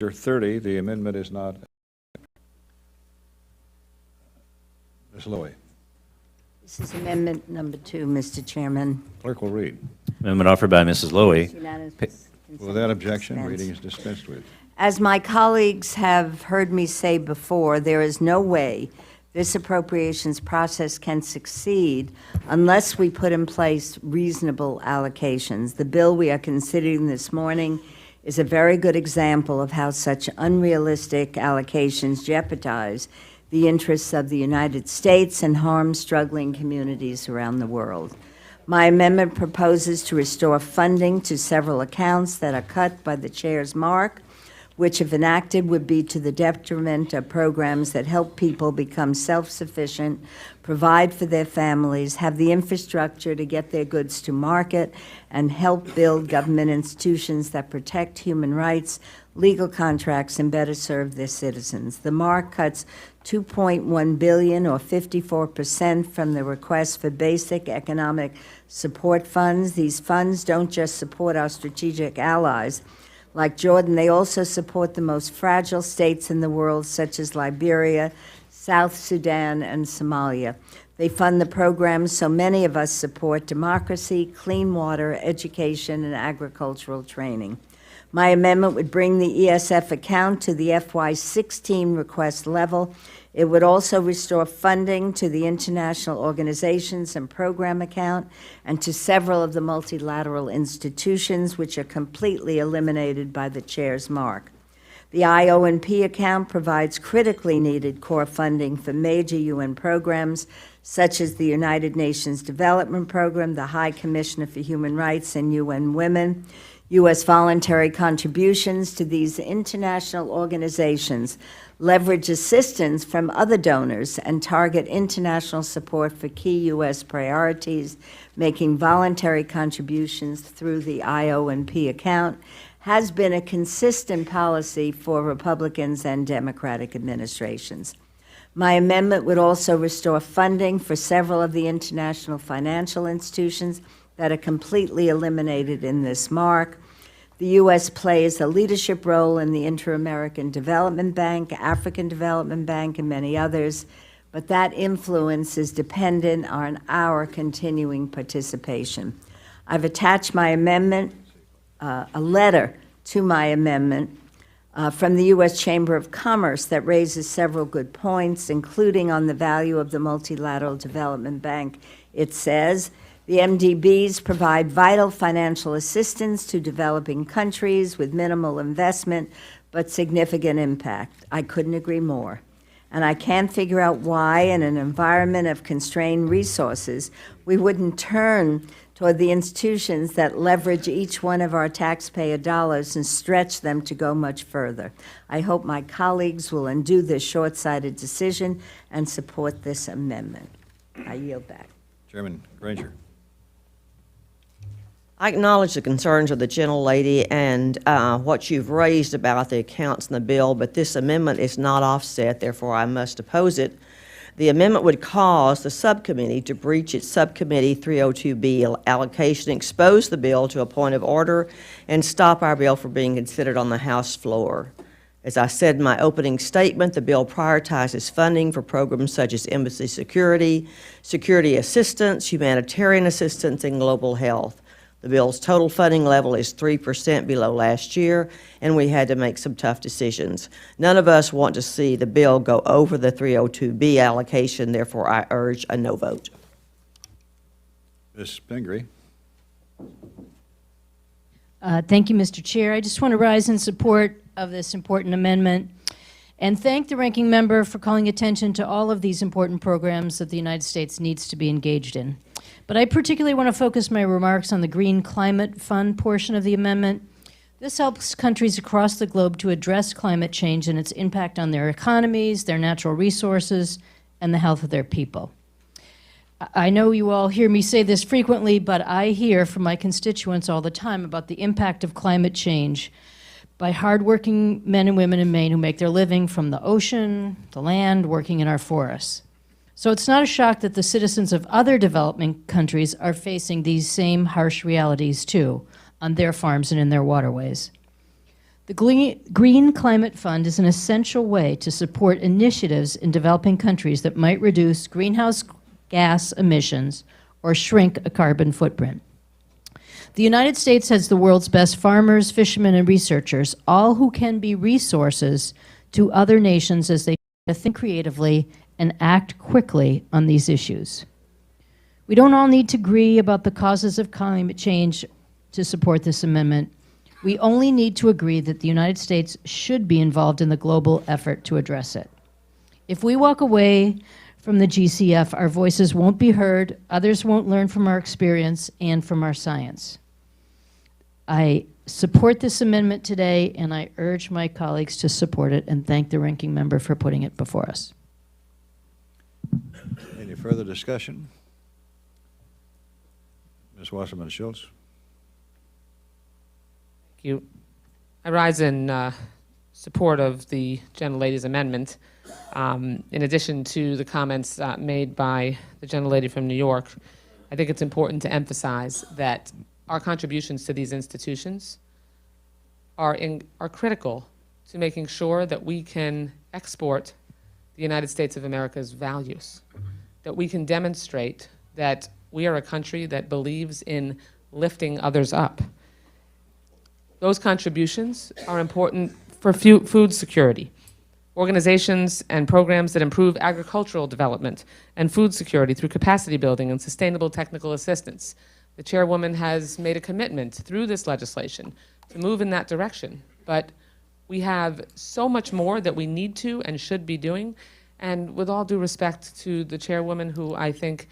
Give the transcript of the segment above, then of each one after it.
30, the amendment is not. Ms. Lowy. This is amendment number 2, Mr. Chairman. Clerk will read. Amendment offered by Mrs. Lowy. Without objection, reading is dispensed with. As my colleagues have heard me say before, there is no way this appropriations process can succeed unless we put in place reasonable allocations. The bill we are considering this morning is a very good example of how such unrealistic allocations jeopardize the interests of the United States and harm struggling communities around the world. My amendment proposes to restore funding to several accounts that are cut by the chair's mark, which, if enacted, would be to the detriment of programs that help people become self-sufficient, provide for their families, have the infrastructure to get their goods to market, and help build government institutions that protect human rights, legal contracts, and better serve their citizens. The mark cuts $2.1 billion, or 54%, from the request for basic economic support funds. These funds don't just support our strategic allies like Jordan, they also support the most fragile states in the world, such as Liberia, South Sudan, and Somalia. They fund the programs so many of us support: democracy, clean water, education, and agricultural training. My amendment would bring the ESF account to the FY16 request level. It would also restore funding to the international organizations and program account and to several of the multilateral institutions which are completely eliminated by the chair's mark. The IO&P account provides critically needed core funding for major UN programs such as the United Nations Development Program, the High Commissioner for Human Rights, and UN Women. U.S. voluntary contributions to these international organizations leverage assistance from other donors and target international support for key U.S. priorities. Making voluntary contributions through the IO&P account has been a consistent policy for Republicans and Democratic administrations. My amendment would also restore funding for several of the international financial institutions that are completely eliminated in this mark. The U.S. plays a leadership role in the Inter-American Development Bank, African Development Bank, and many others, but that influence is dependent on our continuing participation. I've attached my amendment, a letter to my amendment from the U.S. Chamber of Commerce that raises several good points, including on the value of the Multilateral Development Bank. It says, the MDBs provide vital financial assistance to developing countries with minimal investment but significant impact. I couldn't agree more. And I can't figure out why, in an environment of constrained resources, we wouldn't turn toward the institutions that leverage each one of our taxpayer dollars and stretch them to go much further. I hope my colleagues will undo this short-sighted decision and support this amendment. I yield back. Chairman Granger. I acknowledge the concerns of the gentlelady and what you've raised about the accounts in the bill, but this amendment is not offset, therefore I must oppose it. The amendment would cause the subcommittee to breach its subcommittee 302B allocation, expose the bill to a point of order, and stop our bill from being considered on the House floor. As I said in my opening statement, the bill prioritizes funding for programs such as embassy security, security assistance, humanitarian assistance, and global health. The bill's total funding level is 3% below last year, and we had to make some tough decisions. None of us want to see the bill go over the 302B allocation, therefore I urge a no vote. Ms. Pingree. Thank you, Mr. Chair. I just want to rise in support of this important amendment and thank the ranking member for calling attention to all of these important programs that the United States needs to be engaged in. But I particularly want to focus my remarks on the Green Climate Fund portion of the amendment. This helps countries across the globe to address climate change and its impact on their economies, their natural resources, and the health of their people. I know you all hear me say this frequently, but I hear from my constituents all the time about the impact of climate change by hardworking men and women in Maine who make their living from the ocean, the land, working in our forests. So it's not a shock that the citizens of other developing countries are facing these same harsh realities too, on their farms and in their waterways. The Green Climate Fund is an essential way to support initiatives in developing countries that might reduce greenhouse gas emissions or shrink a carbon footprint. The United States has the world's best farmers, fishermen, and researchers, all who can be resources to other nations as they try to think creatively and act quickly on these issues. We don't all need to agree about the causes of climate change to support this amendment. We only need to agree that the United States should be involved in the global effort to address it. If we walk away from the GCF, our voices won't be heard, others won't learn from our experience and from our science. I support this amendment today, and I urge my colleagues to support it and thank the ranking member for putting it before us. Any further discussion? Ms. Wasserman Schultz. Thank you. I rise in support of the gentlelady's amendment. In addition to the comments made by the gentlelady from New York, I think it's important to emphasize that our contributions to these institutions are critical to making sure that we can export the United States of America's values, that we can demonstrate that we are a country that believes in lifting others up. Those contributions are important for food security. Organizations and programs that improve agricultural development and food security through capacity building and sustainable technical assistance. The chairwoman has made a commitment through this legislation to move in that direction, but we have so much more that we need to and should be doing, and with all due respect to the chairwoman, who I think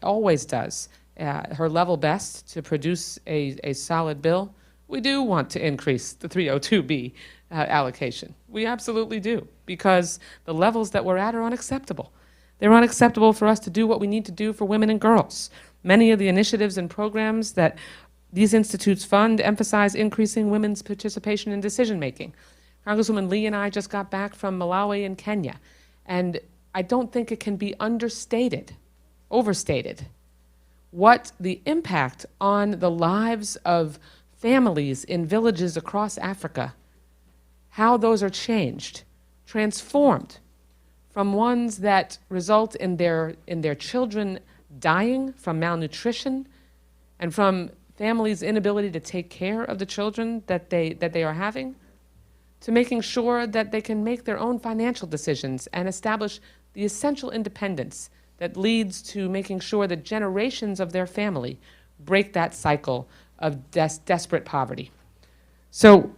always does her level best to produce a solid bill, we do want to increase the 302B allocation. We absolutely do, because the levels that we're at are unacceptable. They're unacceptable for us to do what we need to do for women and girls. Many of the initiatives and programs that these institutes fund emphasize increasing women's participation in decision-making. Congresswoman Lee and I just got back from Malawi and Kenya, and I don't think it can be overstated, what the impact on the lives of families in villages across Africa, how those are changed, transformed from ones that result in their children dying from malnutrition and from families' inability to take care of the children that they are having, to making sure that they can make their own financial decisions and establish the essential independence that leads to making sure that generations of their family break that cycle of desperate poverty. So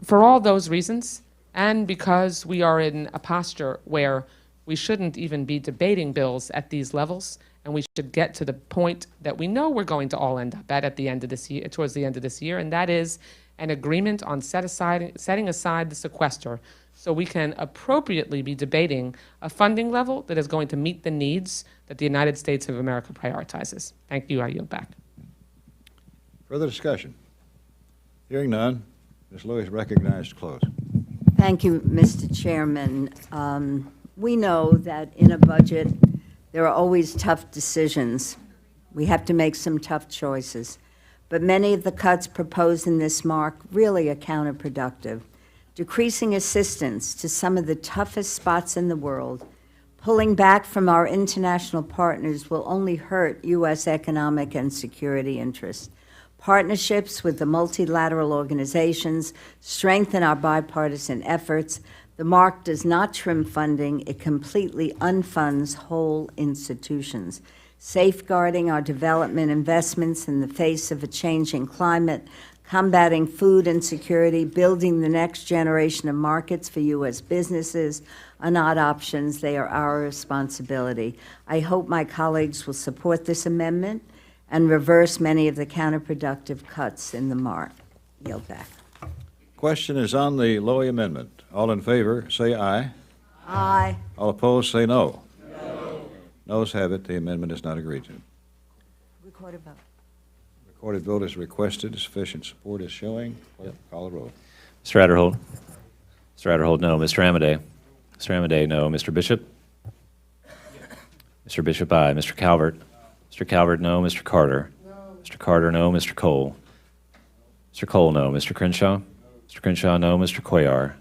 for all those reasons, and because we are in a posture where we shouldn't even be debating bills at these levels, and we should get to the point that we know we're going to all end up at the end of this year, towards the end of this year, and that is an agreement on setting aside the sequester so we can appropriately be debating a funding level that is going to meet the needs that the United States of America prioritizes. Thank you. I yield back. Further discussion? Hearing none, Ms. Lewis recognized to close. Thank you, Mr. Chairman. We know that in a budget, there are always tough decisions. We have to make some tough choices. But many of the cuts proposed in this mark really are counterproductive. Decreasing assistance to some of the toughest spots in the world, pulling back from our international partners will only hurt U.S. economic and security interests. Partnerships with the multilateral organizations strengthen our bipartisan efforts. The mark does not trim funding, it completely unfunds whole institutions. Safeguarding our development investments in the face of a changing climate, combating food insecurity, building the next generation of markets for U.S. businesses are not options, they are our responsibility. I hope my colleagues will support this amendment and reverse many of the counterproductive cuts in the mark. Yield back. Question is on the Lowy amendment. All in favor, say aye. Aye. All opposed, say no. No. Noes have it. The amendment is not agreed to. Recorded vote. Recorded vote is requested. Sufficient support is showing. Call the roll. Mr. Adderhold. Mr. Adderhold, no. Mr. Amadei. Mr. Amadei, no. Mr. Bishop. Mr. Bishop, aye. Mr. Calvert. Mr. Calvert, no. Mr. Carter. No. Mr. Carter, no. Mr. Cole. Mr. Cole, no. Mr. Crenshaw. Mr. Crenshaw, no. Mr. Cuellar?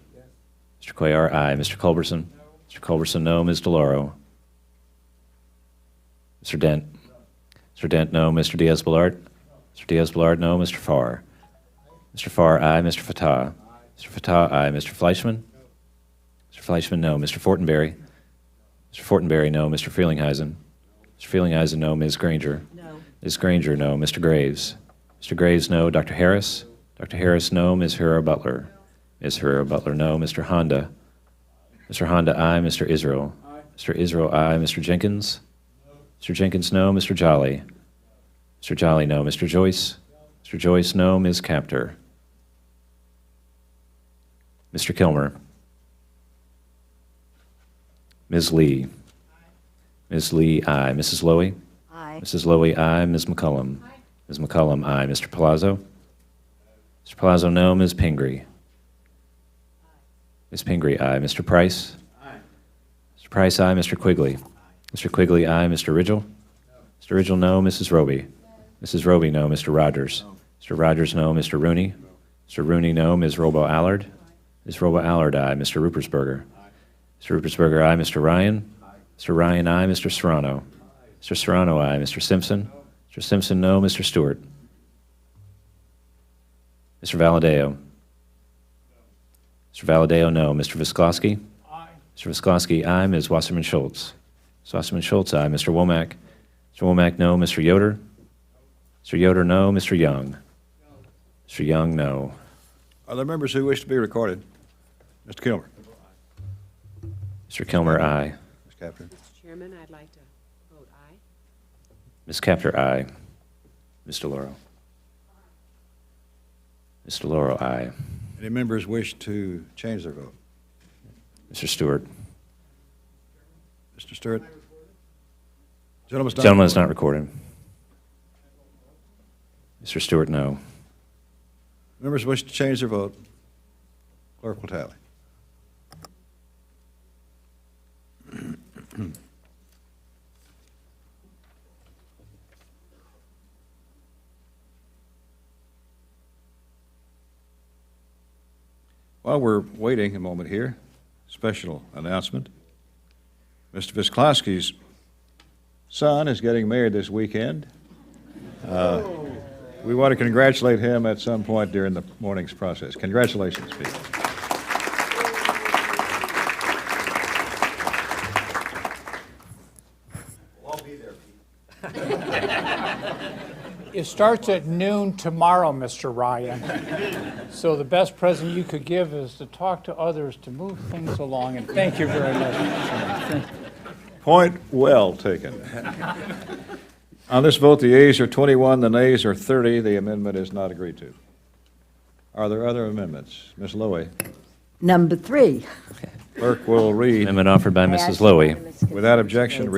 Mr. Cuellar, aye. Mr. Culberson? Mr. Culberson, no. Ms. DeLauro? Mr. Dent? Mr. Dent, no. Mr. Diaz-Balart? Mr. Diaz-Balart, no. Mr. Farr? Mr. Farr, aye. Mr. Fatah? Mr. Fatah, aye. Mr. Fleischman? Mr. Fleischman, no. Mr. Fortenberry? Mr. Fortenberry, no. Mr. Frelinghuysen? Mr. Frelinghuysen, no. Ms. Granger? No. Ms. Granger, no. Mr. Graves? Mr. Graves, no. Dr. Harris? Dr. Harris, no. Ms. Herrera-Butler? Ms. Herrera-Butler, no. Mr. Honda? Mr. Honda, aye. Mr. Israel? Mr. Israel, aye. Mr. Jenkins? Mr. Jenkins, no. Mr. Jolly? Mr. Jolly, no. Mr. Joyce? Mr. Joyce, no. Ms. Capter? Mr. Kilmer? Ms. Lee? Ms. Lee, aye. Mrs. Lowy? Aye. Mrs. Lowy, aye. Ms. McCullum? Ms. McCullum, aye. Mr. Palazzo? Mr. Palazzo, no. Ms. Pingree? Ms. Pingree, aye. Mr. Price? Mr. Price, aye. Mr. Quigley? Mr. Quigley, aye. Mr. Ridgel? Mr. Ridgel, no. Mrs. Roby? Mrs. Roby, no. Mr. Rogers? Mr. Rogers, no. Mr. Rooney? Mr. Rooney, no. Ms. Robo-Allard? Ms. Robo-Allard, aye. Mr. Rupersberger? Mr. Rupersberger, aye. Mr. Ryan? Mr. Ryan, aye. Mr. Serrano? Mr. Serrano, aye. Mr. Simpson? Mr. Simpson, no. Mr. Stewart? Mr. Valadeo? Mr. Valadeo, no. Mr. Visklosky? Mr. Visklosky, aye. Ms. Wasserman Schultz? Ms. Wasserman Schultz, aye. Mr. Womack? Mr. Womack, no. Mr. Yoder? Mr. Yoder, no. Mr. Young? Mr. Young, no. Are there members who wish to be recorded? Mr. Kilmer? Mr. Kilmer, aye. Ms. Capter? Mr. Chairman, I'd like to vote aye. Ms. Capter, aye. Ms. DeLauro? Ms. DeLauro, aye. Any members wish to change their vote? Mr. Stewart? Mr. Stewart? Gentleman's not Gentleman is not recorded. recorded. Mr. Stewart, no. Members wish to change their vote? Clerk will tally. While we're waiting a moment here, special announcement. Mr. Visklosky's son is getting married this weekend. We want to congratulate him at some point during the morning's process. Congratulations, Pete. It starts at noon tomorrow, Mr. Ryan. So the best present you could give is to talk to others to move things along, and thank you very much. Mr. Chairman. Point well taken. On this vote, the yeas are 21, the nays are 30. The amendment is not agreed to. Are there other amendments? Ms. Lowy, Number 3. clerk will read Amendment offered by Mrs. Lowy. without objection, reading